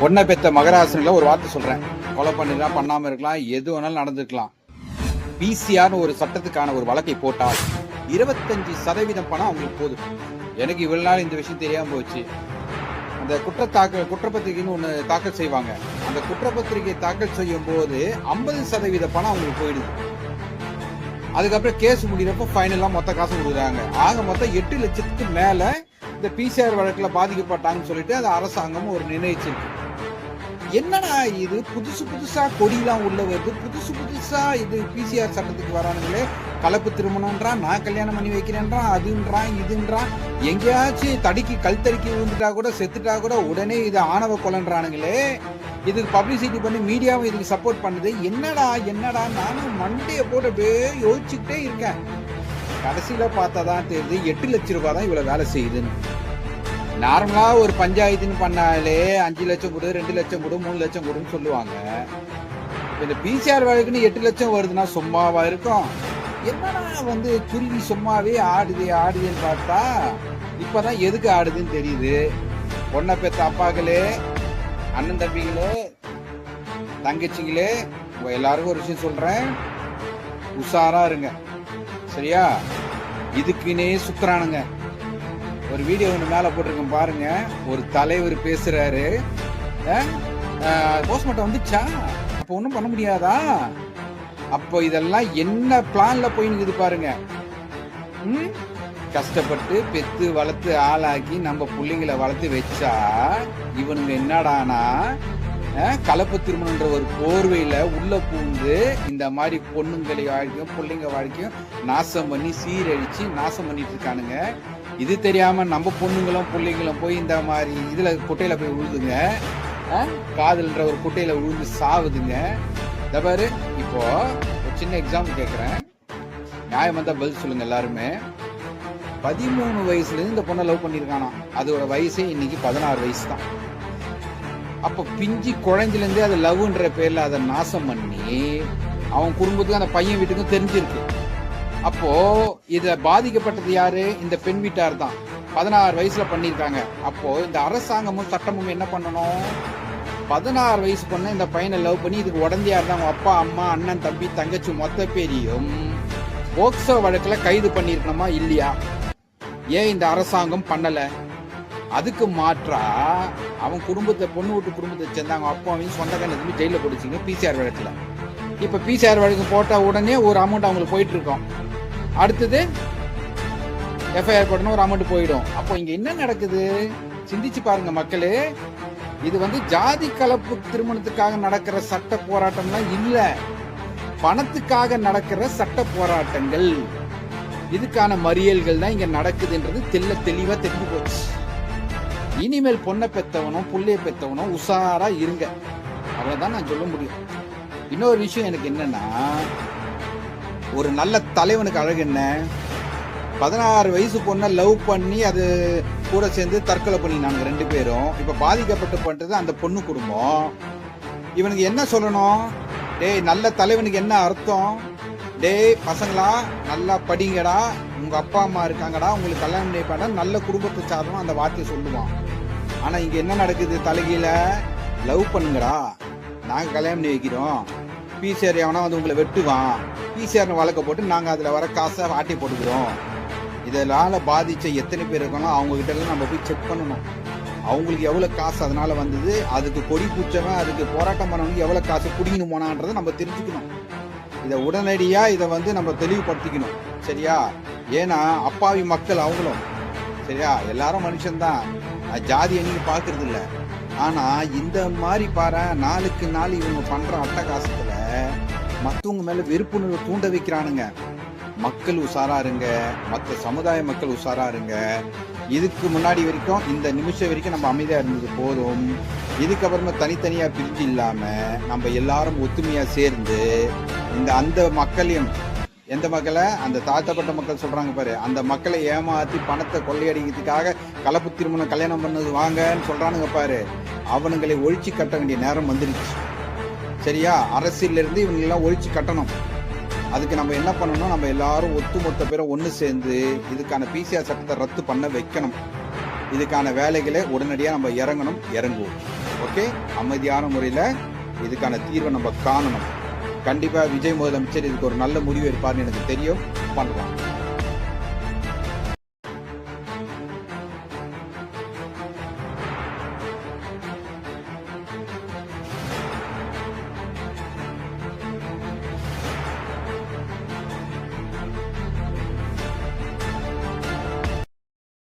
பொண்ணை பெத்த மகராசனில் ஒரு வார்த்தை சொல்றேன். கொலை பண்ணிடலாம், பண்ணாம இருக்கலாம், எது வேணாலும் நடந்துக்கலாம். பிசிஆர் ஒரு சட்டத்துக்கான ஒரு வழக்கை போட்டால் 25% பணம் அவங்களுக்கு போதும். எனக்கு இவ்வளவு நாள் இந்த விஷயம் தெரியாம போச்சு. அந்த குற்றப்பத்திரிகைன்னு ஒண்ணு தாக்கல் செய்வாங்க. அந்த குற்றப்பத்திரிகை தாக்கல் செய்யும் போது 50% பணம் அவங்களுக்கு போயிடுது. அதுக்கப்புறம் கேஸ் முடிகிறப்ப ஃபைனலா மொத்த காசு கொடுக்குறாங்க. ஆக மொத்தம் 8 லட்சத்துக்கு மேல இந்த பிசிஆர் வழக்குல பாதிக்கப்பட்டாங்கன்னு சொல்லிட்டு அந்த அரசாங்கம் ஒரு நிர்ணயிச்சிருக்கு. என்னடா இது புதுசா கொடியெல்லாம் உள்ள வருது, புதுசா இது பிசிஆர் சட்டத்துக்கு வரானுங்களே. கலப்பு திருமணம்ன்றான், நான் கல்யாணம் பண்ணி வைக்கிறேன்றான், அதுன்றான் இதுன்றான். எங்கேயாச்சும் கல் தடுக்கி விழுந்துட்டா கூட செத்துட்டா கூட உடனே இது ஆணவ கொலைன்றானுங்களே. இதுக்கு பப்ளிசிட்டி பண்ணி மீடியாவும் இதுக்கு சப்போர்ட் பண்ணுது. என்னடா நானும் மண்டையை போட்டு அப்படியே யோசிச்சுக்கிட்டே இருக்கேன். கடைசியில பார்த்தாதான் தெரியுது 8 லட்சம் ரூபாய் தான் இவ்வளவு வேலை செய்யுதுன்னு. நார்மலா ஒரு பஞ்சாயத்துன்னு பண்ணாலே 5 லட்சம் கொடு, 2 லட்சம் கொடு, 3 லட்சம் கொடுன்னு சொல்லுவாங்க. இந்த பிசிஆர் வழக்குன்னு 8 லட்சம் வருதுன்னா சும்மாவா இருக்கும்? என்னடா குருவி சும்மாவே ஆடுதுன்னு பார்த்தா இப்பதான் எதுக்கு ஆடுதுன்னு தெரியுது. பொண்ணை பெத்த அப்பாக்களே, அண்ணன் தம்பிகளே, தங்கச்சிங்களே, உங்க எல்லாருக்கும் ஒரு விஷயம் சொல்றேன். உஷாரா இருங்க, சரியா? இதுக்குன்னே சுத்துறானுங்க. ஒரு வீடியோ ஒன்று மேல போட்டிருக்கேன் பாருங்க. ஒரு தலைவர் பேசுறாரு, போஸ்ட்மார்ட்டம் வந்துச்சா, அப்ப ஒன்றும் பண்ண முடியாதா? அப்போ இதெல்லாம் என்ன பிளான்ல போய் நிக்குது பாருங்க. கஷ்டப்பட்டு பெத்து வளர்த்து ஆளாக்கி நம்ம பிள்ளைங்களை வளர்த்து வச்சா இவனுங்க என்னடானா கலப்பு திருமணன்ற ஒரு போர்வையில உள்ள பூந்து இந்த மாதிரி பொண்ணுங்களை வாழ்க்கையும் பிள்ளைங்க வாழ்க்கையும் நாசம் பண்ணி சீரழிச்சு நாசம் பண்ணிட்டு இருக்கானுங்க. இது தெரியாம நம்ம பொண்ணுங்களும் பிள்ளைங்களும் போய் இந்த மாதிரி இதுல குட்டையில போய் விழுதுங்க. காதல்ன்ற ஒரு குட்டையில விழுந்து சாவுதுங்க. பாரு, இப்போ ஒரு சின்ன எக்ஸாம்பிள் கேட்கிறேன், நியாயம் வந்தா பதில் சொல்லுங்க எல்லாருமே. 13 வயசுல இருந்து இந்த பொண்ணை லவ் பண்ணிருக்கானா. அதோட வயசே இன்னைக்கு 16 வயசு தான். அப்ப பிஞ்சி குழந்தைல இருந்தே அதை லவ்ன்ற பேர்ல அதை நாசம் பண்ணி அவன் குடும்பத்துக்கு அந்த பையன் வீட்டுக்கும் தெரிஞ்சிருக்கு. அப்போ இத பாதிக்கப்பட்டது யாரு? இந்த பெண் வீட்டார் தான். 16 வயசுல பண்ணிருக்காங்க. அப்போ இந்த அரசாங்கமும் சட்டமும் என்ன பண்ணணும்? 16 வயசு பொண்ணு இந்த பையனை லவ் பண்ணி இதுக்கு உடந்தையா இருந்தாங்க அப்பா, அம்மா, அண்ணன், தம்பி, தங்கச்சி மொத்த பேரையும் போக்சோ வழக்குல கைது பண்ணிருக்கணுமா இல்லையா? ஏன் இந்த அரசாங்கம் பண்ணல? அதுக்கு மாற்றா அவன் குடும்பத்தை, பொண்ணு வீட்டு குடும்பத்தை சேர்ந்தாங்க அப்பாவையும் சொந்தக்காரங்க ஜெயில போடுச்சிங்க பிசிஆர் வழக்குல. இப்ப பிசிஆர் வழக்கு போட்ட உடனே ஒரு அமௌண்ட் அவங்களுக்கு போயிட்டு இருக்கோம். அடுத்தது எஃப்ஐஆர் போடணும், ஒரு அமௌண்ட் போயிடும். அப்போ இங்க என்ன நடக்குது சிந்திச்சு பாருங்க மக்களே. இது ஜாதி கலப்பு திருமணத்துக்காக நடக்கிற சட்ட போராட்டம்லாம் இல்ல, பணத்துக்காக நடக்கிற சட்ட போராட்டங்கள். இதுக்கான மறியல்கள் தான் இங்க நடக்குதுன்றது தெளிவா தெரிஞ்சு போச்சு. இனிமேல் பொண்ணை பெத்தவனும் புள்ளைய பெத்தவனும் உஷாரா இருங்க, அவ்வளவுதான் நான் சொல்ல முடியும். இன்னொரு விஷயம் எனக்கு என்னன்னா, ஒரு நல்ல தலைவனுக்கு அழகு என்ன? 16 வயசு பொண்ணை லவ் பண்ணி அது கூட சேர்ந்து தற்கொலை பண்ணினாங்க 2 பேரும். இப்ப பாதிக்கப்பட்டு பண்றது அந்த பொண்ணு குடும்பம். இவனுக்கு என்ன சொல்லணும்? டேய், நல்ல தலைவனுக்கு என்ன அர்த்தம்? டேய் பசங்களா, நல்லா படிங்கடா, உங்க அப்பா அம்மா இருக்காங்கடா, உங்களுக்கு கல்யாணம் பண்ணிப்பாடா, நல்ல குடும்பத்தை சார்ந்தோம் அந்த வார்த்தையை சொல்லுவான். ஆனா இங்க என்ன நடக்குது? தலைகீழ லவ் பண்ணுங்கடா, நாங்க கல்யாணம் பண்ணி வைக்கிறோம், பிசிஆர் எவனா உங்களை வெட்டுவான், பிசிஆர் வழக்க போட்டு நாங்க அதுல வர காசை ஆட்டி போட்டுக்கிறோம். இதனால பாதிச்ச எத்தனை பேர் இருக்காங்களோ அவங்க கிட்ட எல்லாம் நம்ம போய் செக் பண்ணணும். அவங்களுக்கு எவ்வளவு காசு அதனால வந்தது, அதுக்கு கொடி பூச்சவன், அதுக்கு போராட்டம் பண்ணவங்க எவ்வளவு காசு குடிக்கணும் போனான்றதை நம்ம தெரிஞ்சுக்கணும். இதை உடனடியா இதை நம்ம தெளிவுபடுத்திக்கணும், சரியா? ஏன்னா அப்பாவி மக்கள் அவங்களும், சரியா? எல்லாரும் மனுஷன்தான், ஜாதி அன்னைக்கு பாக்குறது இல்ல. ஆனா இந்த மாதிரி பாரு, நாளுக்கு நாள் இவங்க பண்ற அட்டகாசத்துல மத்தவங்க மேல வெறுப்புணர்வு தூண்ட வைக்கிறானுங்க. மக்கள் உஷாரா இருங்க, மற்ற சமுதாய மக்கள் உஷாரா இருங்க. இதுக்கு முன்னாடி வரைக்கும், இந்த நிமிஷம் வரைக்கும் நம்ம அமைதியா இருந்தது போதும். இதுக்கப்புறமா தனித்தனியா பிரிஞ்சு இல்லாம நம்ம எல்லாரும் ஒத்துமையா சேர்ந்து அந்த மக்களையும், எந்த மக்களை, அந்த தாழ்த்தப்பட்ட மக்கள் சொல்றாங்க பாரு, அந்த மக்களை ஏமாத்தி பணத்தை கொள்ளையடிக்கிறதுக்காக கலப்பு திருமணம் கல்யாணம் பண்ணது வாங்கன்னு சொல்றானுங்க பாரு, அவனுங்களை ஒழிச்சு கட்ட வேண்டிய நேரம் வந்துருச்சு, சரியா? அரசியல இருந்து இவங்க எல்லாம் ஒழிச்சு கட்டணும். அதுக்கு நம்ம என்ன பண்ணணும்? நம்ம எல்லாரும் ஒட்டுமொத்த பேரை ஒன்று சேர்ந்து இதுக்கான பிசிஆர் சட்டத்தை ரத்து பண்ண வைக்கணும். இதுக்கான வேலைகளை உடனடியாக நம்ம இறங்குவோம். ஓகே, அமைதியான முறையில இதுக்கான தீர்வை நம்ம காணணும். கண்டிப்பா விஜய் முதலமைச்சர் இதுக்கு ஒரு நல்ல முடிவு எடுப்பார்னு எனக்கு தெரியும். பண்ணலாம்.